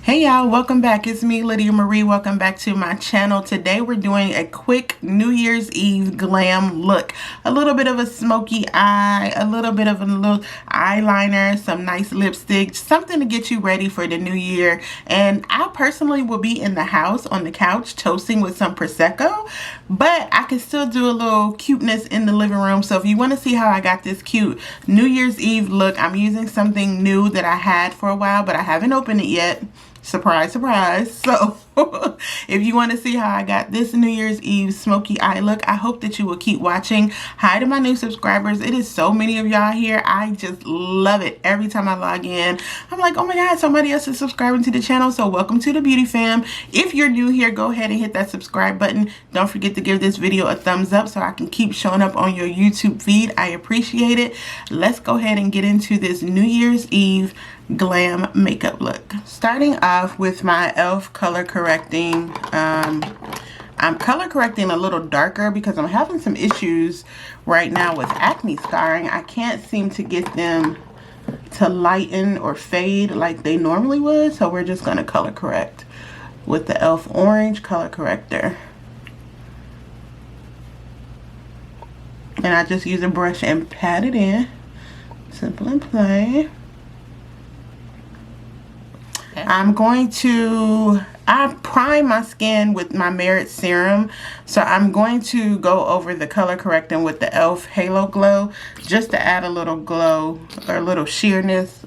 Hey y'all, welcome back. It's me, Lydia Marie. Welcome back to my channel. Today we're doing a quick New Year's Eve glam look. A little bit of a smoky eye, a little bit of a little eyeliner, some nice lipstick, something to get you ready for the new year. And I personally will be in the house on the couch toasting with some Prosecco, but I can still do a little cuteness in the living room. So if you want to see how I got this cute New Year's Eve look, I'm using something new that I had for a while, but I haven't opened it yet. Surprise, surprise. So if you want to see how I got this New Year's Eve smoky eye look, I hope that you will keep watching. Hi to my new subscribers. It is so many of y'all here. I just love it. Every time I log in, I'm like, oh my God, somebody else is subscribing to the channel. So welcome to the beauty fam. If you're new here, go ahead and hit that subscribe button. Don't forget to give this video a thumbs up so I can keep showing up on your YouTube feed. I appreciate it. Let's go ahead and get into this New Year's Eve glam makeup look. Starting off with my e.l.f. color correcting. I'm color correcting a little darker because I'm having some issues right now with acne scarring. I can't seem to get them to lighten or fade like they normally would, so we're just going to color correct with the e.l.f. orange color corrector. And I just use a brush and pat it in. Simple and plain. I prime my skin with my Merit Serum, so I'm going to go over the color correcting with the e.l.f. Halo Glow just to add a little glow or a little sheerness.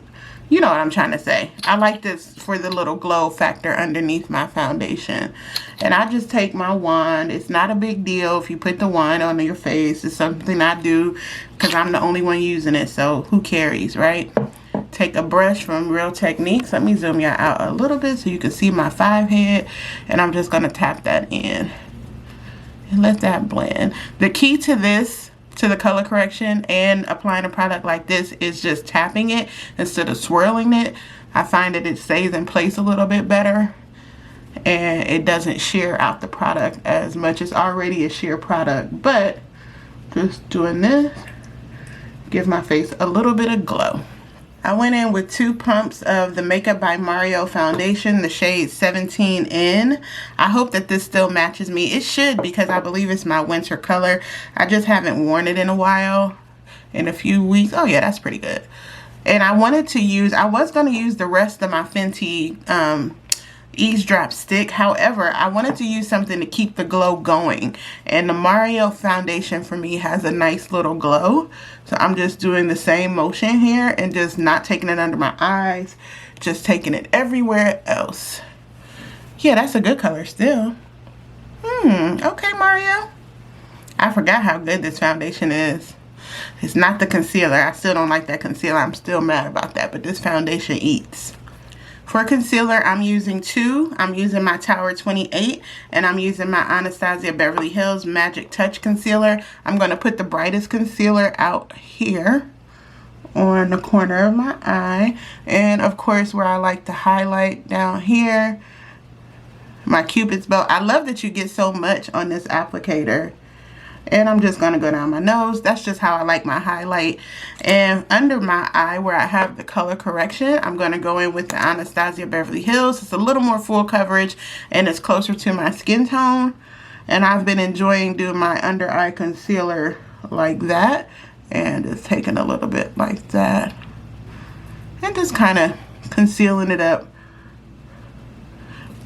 You know what I'm trying to say. I like this for the little glow factor underneath my foundation. And I just take my wand. It's not a big deal if you put the wand on your face. It's something I do because I'm the only one using it, so who carries, right? Take a brush from Real Techniques. Let me zoom y'all out a little bit so you can see my 5 head, and I'm just going to tap that in and let that blend. The key to this, to the color correction and applying a product like this, is just tapping it instead of swirling it. I find that it stays in place a little bit better and it doesn't shear out the product as much. It's already a sheer product, but just doing this, give my face a little bit of glow. I went in with 2 pumps of the Makeup by Mario foundation, the shade 17N. I hope that this still matches me. It should, because I believe it's my winter color. I just haven't worn it in a while, in a few weeks. Oh yeah, that's pretty good. And I was going to use the rest of my Fenty Eavesdrop stick. However, I wanted to use something to keep the glow going, and the Mario foundation for me has a nice little glow, so I'm just doing the same motion here and just not taking it under my eyes, just taking it everywhere else. Yeah, that's a good color still. Okay, Mario. I forgot how good this foundation is. It's not the concealer. I still don't like that concealer. I'm still mad about that, but this foundation eats. For concealer, I'm using 2. I'm using my Tower 28, and I'm using my Anastasia Beverly Hills Magic Touch Concealer. I'm going to put the brightest concealer out here on the corner of my eye. And of course, where I like to highlight down here, my Cupid's bow. I love that you get so much on this applicator. And I'm just going to go down my nose. That's just how I like my highlight. And under my eye where I have the color correction, I'm going to go in with the Anastasia Beverly Hills. It's a little more full coverage and it's closer to my skin tone. And I've been enjoying doing my under eye concealer like that. And just taking a little bit like that. And just kind of concealing it up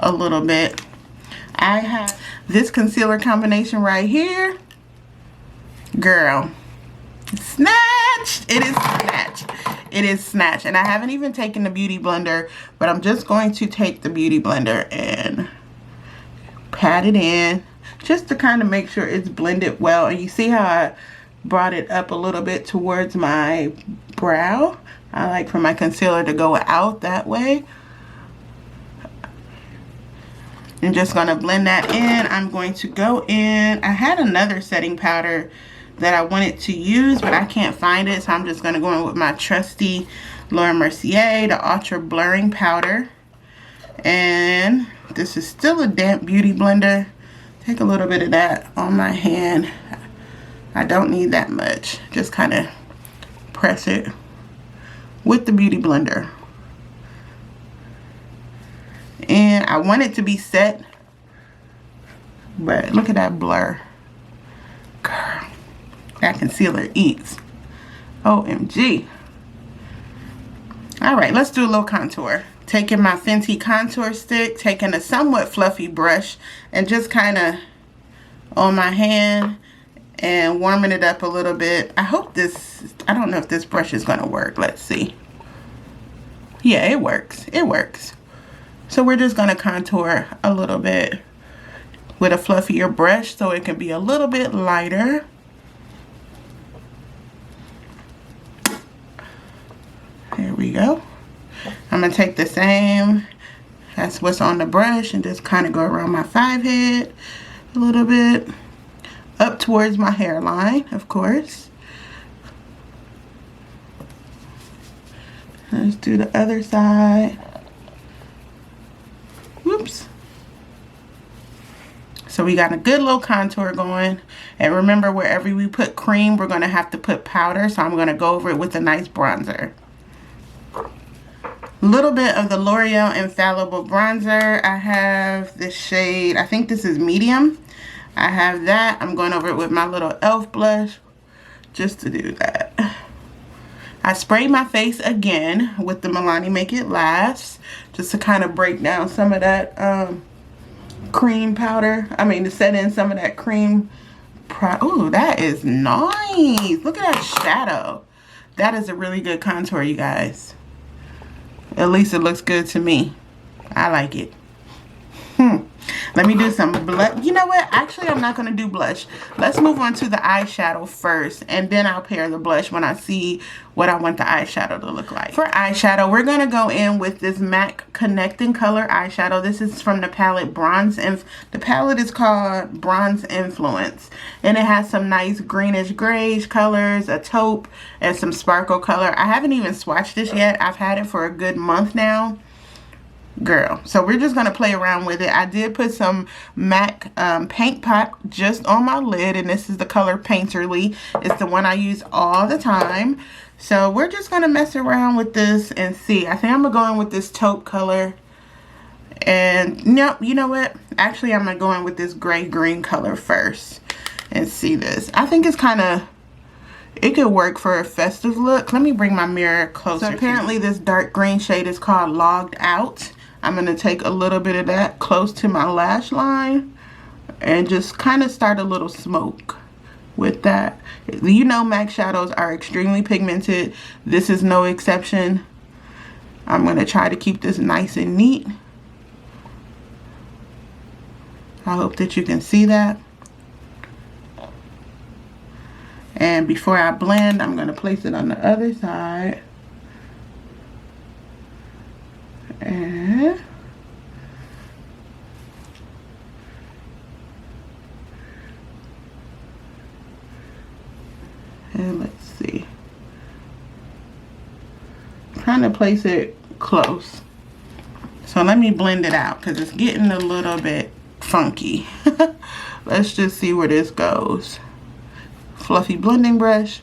a little bit. I have this concealer combination right here. Girl, snatched. It is snatched. It is snatched. And I haven't even taken the beauty blender, but I'm just going to take the beauty blender and pat it in just to kind of make sure it's blended well. And you see how I brought it up a little bit towards my brow? I like for my concealer to go out that way. I'm just going to blend that in. I'm going to go in. I had another setting powder that I wanted to use, but I can't find it. So I'm just going to go in with my trusty Laura Mercier, the Ultra Blurring Powder. And this is still a damp beauty blender. Take a little bit of that on my hand. I don't need that much. Just kind of press it with the beauty blender. And I want it to be set, but look at that blur. Girl, that concealer eats. OMG. Alright, let's do a little contour. Taking my Fenty contour stick, taking a somewhat fluffy brush, and just kind of on my hand and warming it up a little bit. I hope this, I don't know if this brush is going to work. Let's see. Yeah, it works. It works. So we're just going to contour a little bit with a fluffier brush so it can be a little bit lighter. There we go. I'm going to take the same, that's what's on the brush, and just kind of go around my 5 head a little bit. Up towards my hairline, of course. Let's do the other side. Whoops. So we got a good little contour going. And remember, wherever we put cream, we're going to have to put powder. So I'm going to go over it with a nice bronzer. A little bit of the L'Oreal Infallible Bronzer. I have this shade, I think this is medium. I have that. I'm going over it with my little e.l.f. blush just to do that. I sprayed my face again with the Milani Make It Last just to kind of break down some of that cream powder. I mean, to set in some of that cream. Ooh, that is nice. Look at that shadow. That is a really good contour, you guys. At least it looks good to me. I like it. Let me do some blush. You know what? Actually, I'm not going to do blush. Let's move on to the eyeshadow first. And then I'll pair the blush when I see what I want the eyeshadow to look like. For eyeshadow, we're going to go in with this MAC Connecting Color eyeshadow. This is from the palette Bronze. The palette is called Bronze Influence. And it has some nice greenish grayish colors, a taupe, and some sparkle color. I haven't even swatched this yet. I've had it for a good month now. Girl, so we're just gonna play around with it. I did put some MAC paint pot just on my lid, and this is the color Painterly. It's the one I use all the time. So we're just gonna mess around with this and see. I think I'm gonna go in with this taupe color, and no, you know what, actually I'm gonna go in with this gray green color first and see this. I think it's kind of, it could work for a festive look. Let me bring my mirror closer. So apparently this dark green shade is called Logged Out. I'm going to take a little bit of that close to my lash line and just kind of start a little smoke with that. You know, MAC shadows are extremely pigmented. This is no exception. I'm going to try to keep this nice and neat. I hope that you can see that. And before I blend, I'm going to place it on the other side. And let's see. I'm trying to place it close. So let me blend it out because it's getting a little bit funky. Let's just see where this goes. Fluffy blending brush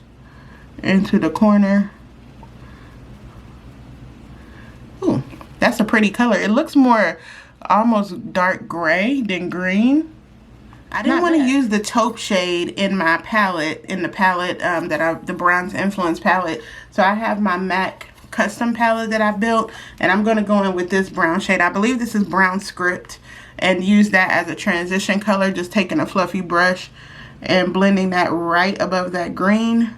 into the corner. Ooh, that's a pretty color. It looks more almost dark gray than green. I didn't want to use the taupe shade in my palette, in the palette the Bronze Influence palette. So I have my MAC custom palette that I built, and I'm going to go in with this brown shade. I believe this is Brown Script, and use that as a transition color, just taking a fluffy brush and blending that right above that green.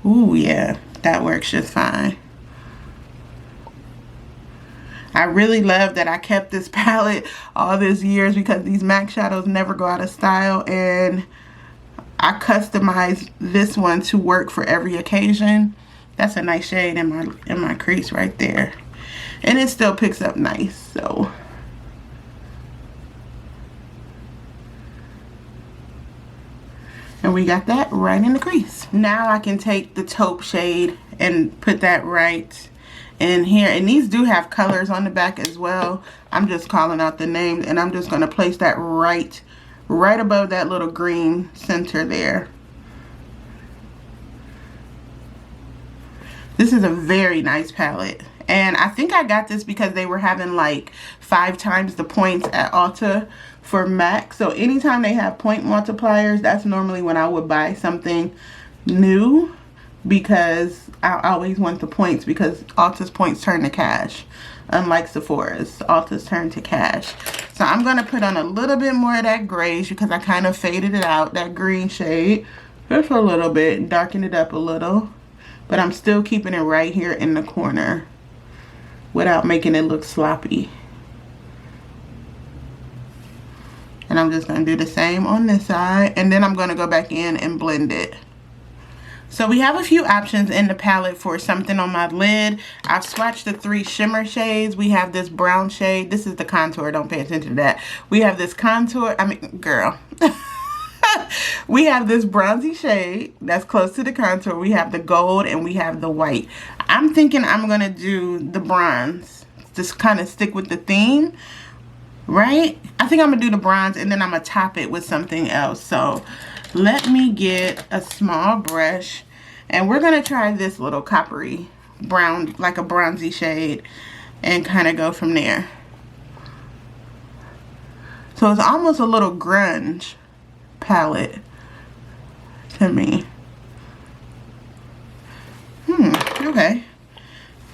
Ooh, yeah, that works just fine. I really love that I kept this palette all these years because these MAC shadows never go out of style, and I customized this one to work for every occasion. That's a nice shade in my crease right there, and it still picks up nice. So and we got that right in the crease. Now I can take the taupe shade and put that right in here. And these do have colors on the back as well. I'm just calling out the names, and I'm just going to place that right above that little green center there. This is a very nice palette. And I think I got this because they were having like 5 times the points at Ulta for MAC. So anytime they have point multipliers, that's normally when I would buy something new, because I always want the points, because Ulta's points turn to cash. Unlike Sephora's, Ulta's turn to cash. So I'm going to put on a little bit more of that grayish, because I kind of faded it out, that green shade. Just a little bit, darken it up a little. But I'm still keeping it right here in the corner without making it look sloppy. And I'm just going to do the same on this side. And then I'm going to go back in and blend it. So we have a few options in the palette for something on my lid. I've swatched the 3 shimmer shades. We have this brown shade. This is the contour. Don't pay attention to that. We have this contour. I mean, girl. We have this bronzy shade that's close to the contour. We have the gold and we have the white. I'm thinking I'm going to do the bronze. Just kind of stick with the theme, right? I think I'm going to do the bronze, and then I'm going to top it with something else. So let me get a small brush, and we're going to try this little coppery brown, like a bronzy shade, and kind of go from there. So it's almost a little grunge palette to me. Okay.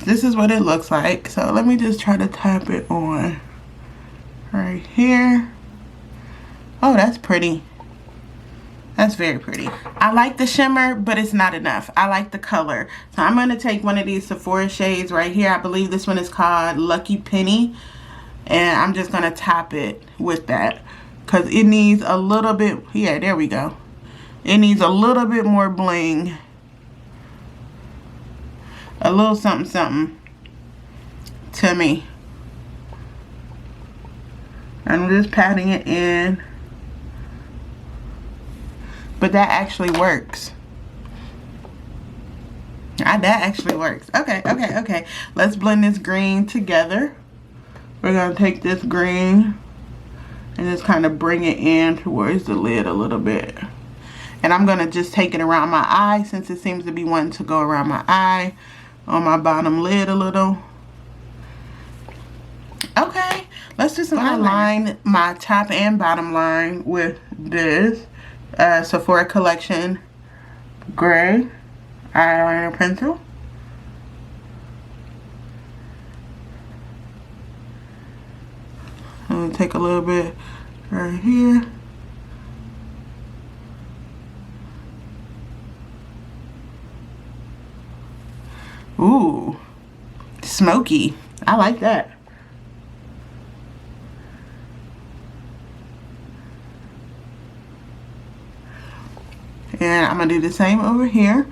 This is what it looks like. So let me just try to tap it on right here. Oh, that's pretty. That's very pretty. I like the shimmer, but it's not enough. I like the color. So I'm going to take one of these Sephora shades right here. I believe this one is called Lucky Penny. And I'm just going to top it with that, because it needs a little bit. Yeah, there we go. It needs a little bit more bling. A little something something to me. I'm just patting it in. But that actually works. That actually works. Okay. Let's blend this green together. We're going to take this green and just kind of bring it in towards the lid a little bit. And I'm going to just take it around my eye, since it seems to be wanting to go around my eye, on my bottom lid a little. Okay, let's do some eyeliner. Line my top and bottom line with this Sephora Collection gray eyeliner pencil. I'm going to take a little bit right here. Ooh, smoky. I like that. And I'm going to do the same over here.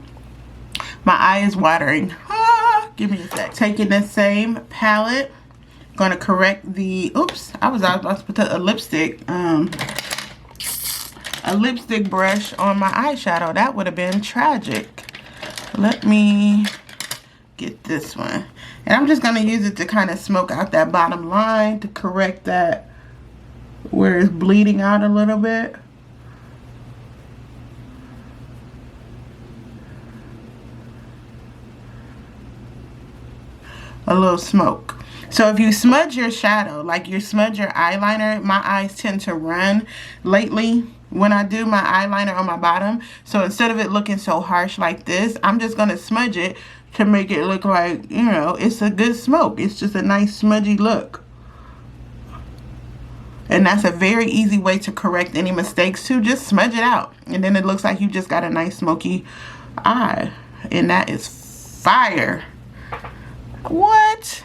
My eye is watering. Give me a sec. Taking the same palette. Going to correct the, oops, I was about to put a lipstick brush on my eyeshadow. That would have been tragic. Let me get this one. And I'm just going to use it to kind of smoke out that bottom line, to correct that where it's bleeding out a little bit. A little smoke. So if you smudge your shadow, like you smudge your eyeliner, my eyes tend to run lately when I do my eyeliner on my bottom. So instead of it looking so harsh like this, I'm just going to smudge it to make it look like, you know, it's a good smoke. It's just a nice smudgy look. And that's a very easy way to correct any mistakes too. Just smudge it out. And then it looks like you just got a nice smoky eye. And that is fire. What?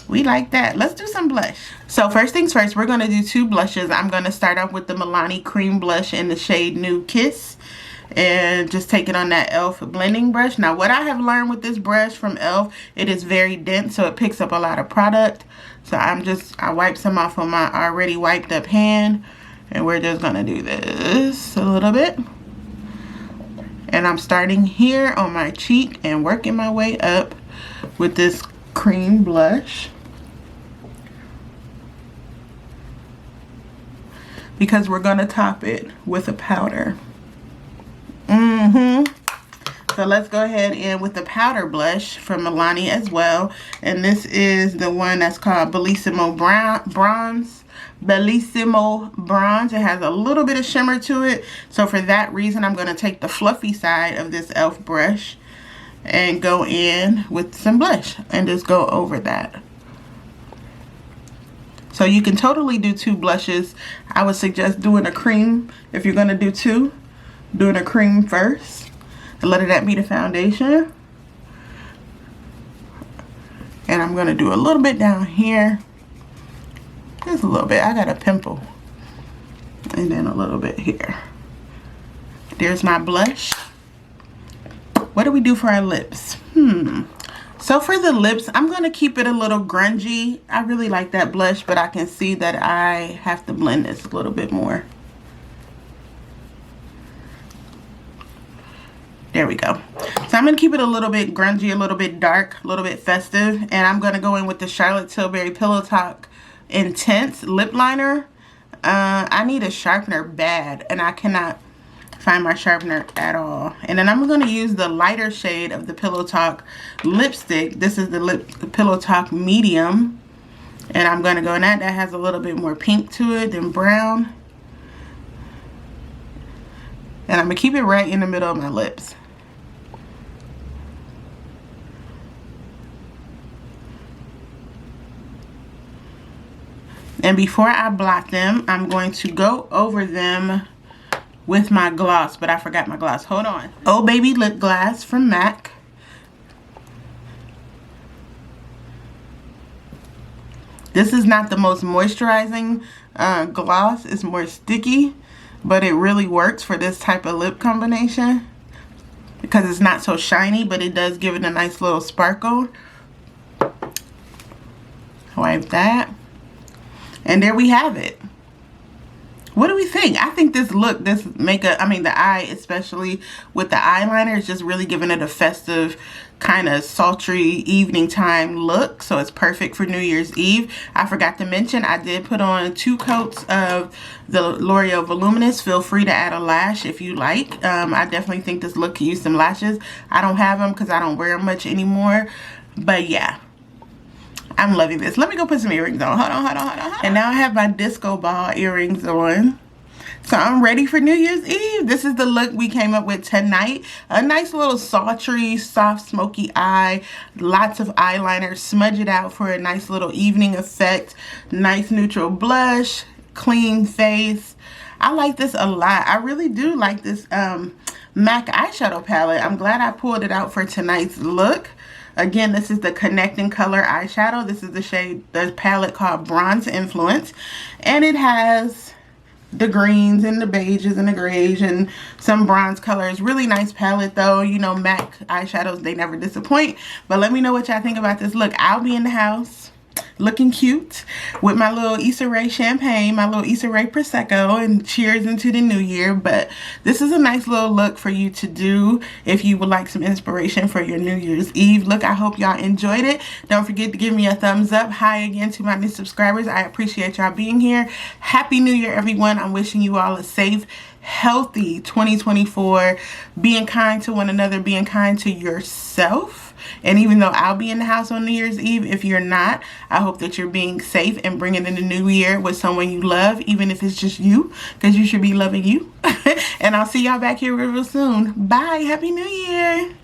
We like that. Let's do some blush. So first things first, we're going to do 2 blushes. I'm going to start off with the Milani Cream Blush in the shade Nude Kiss. And just take it on that e.l.f. blending brush. Now what I have learned with this brush from e.l.f., it is very dense, so it picks up a lot of product. So I wipe some off on my already wiped up hand. And we're just going to do this a little bit. And I'm starting here on my cheek and working my way up with this cream blush, because we're going to top it with a powder. So let's go ahead and with the powder blush from Milani as well. And this is the one that's called Bellissimo Bronze. Bellissimo Bronze. It has a little bit of shimmer to it. So for that reason, I'm going to take the fluffy side of this e.l.f. brush and go in with some blush and just go over that. So you can totally do 2 blushes. I would suggest doing a cream if you're going to do 2. Doing a cream first. And letting that be the foundation. And I'm going to do a little bit down here. Just a little bit. I got a pimple. And then a little bit here. There's my blush. What do we do for our lips? So for the lips, I'm going to keep it a little grungy. I really like that blush, but I can see that I have to blend this a little bit more. There we go. So I'm going to keep it a little bit grungy, a little bit dark, a little bit festive. And I'm going to go in with the Charlotte Tilbury Pillow Talk Intense Lip Liner. I need a sharpener bad, and I cannot find my sharpener at all. And then I'm going to use the lighter shade of the Pillow Talk lipstick. This is the Pillow Talk Medium. And I'm going to go in that. That has a little bit more pink to it than brown. And I'm going to keep it right in the middle of my lips. And before I blot them, I'm going to go over them with my gloss, but I forgot my gloss. Hold on. Oh Baby Lip Gloss from MAC. This is not the most moisturizing gloss. It's more sticky, but it really works for this type of lip combination because it's not so shiny, but it does give it a nice little sparkle. Wipe that. And there we have it. What do we think? I think this look, this makeup, I mean the eye, especially with the eyeliner, is just really giving it a festive, kind of sultry evening time look. So it's perfect for New Year's Eve. I forgot to mention, I did put on 2 coats of the L'Oreal Voluminous. Feel free to add a lash if you like. I definitely think this look can use some lashes. I don't have them because I don't wear them much anymore. But yeah. I'm loving this. Let me go put some earrings on. Hold on. And now I have my disco ball earrings on. So I'm ready for New Year's Eve. This is the look we came up with tonight. A nice little sultry, soft, smoky eye. Lots of eyeliner. Smudge it out for a nice little evening effect. Nice neutral blush. Clean face. I like this a lot. I really do like this MAC eyeshadow palette. I'm glad I pulled it out for tonight's look. Again, this is the Connecting Color eyeshadow. This is the shade, the palette called Bronze Influence. And it has the greens and the beiges and the grays and some bronze colors. Really nice palette though. You know, MAC eyeshadows, they never disappoint. But let me know what y'all think about this look. I'll be in the house looking cute with my little Issa Rae champagne, my little Issa Rae Prosecco, and cheers into the new year. But this is a nice little look for you to do if you would like some inspiration for your New Year's Eve look. I hope y'all enjoyed it. Don't forget to give me a thumbs up. Hi again to my new subscribers. I appreciate y'all being here. Happy New Year, everyone. I'm wishing you all a safe, healthy 2024. Being kind to one another, being kind to yourself. And even though I'll be in the house on New Year's Eve, if you're not, I hope that you're being safe and bringing in the new year with someone you love, even if it's just you, because you should be loving you. And I'll see y'all back here real soon. Bye. Happy New Year.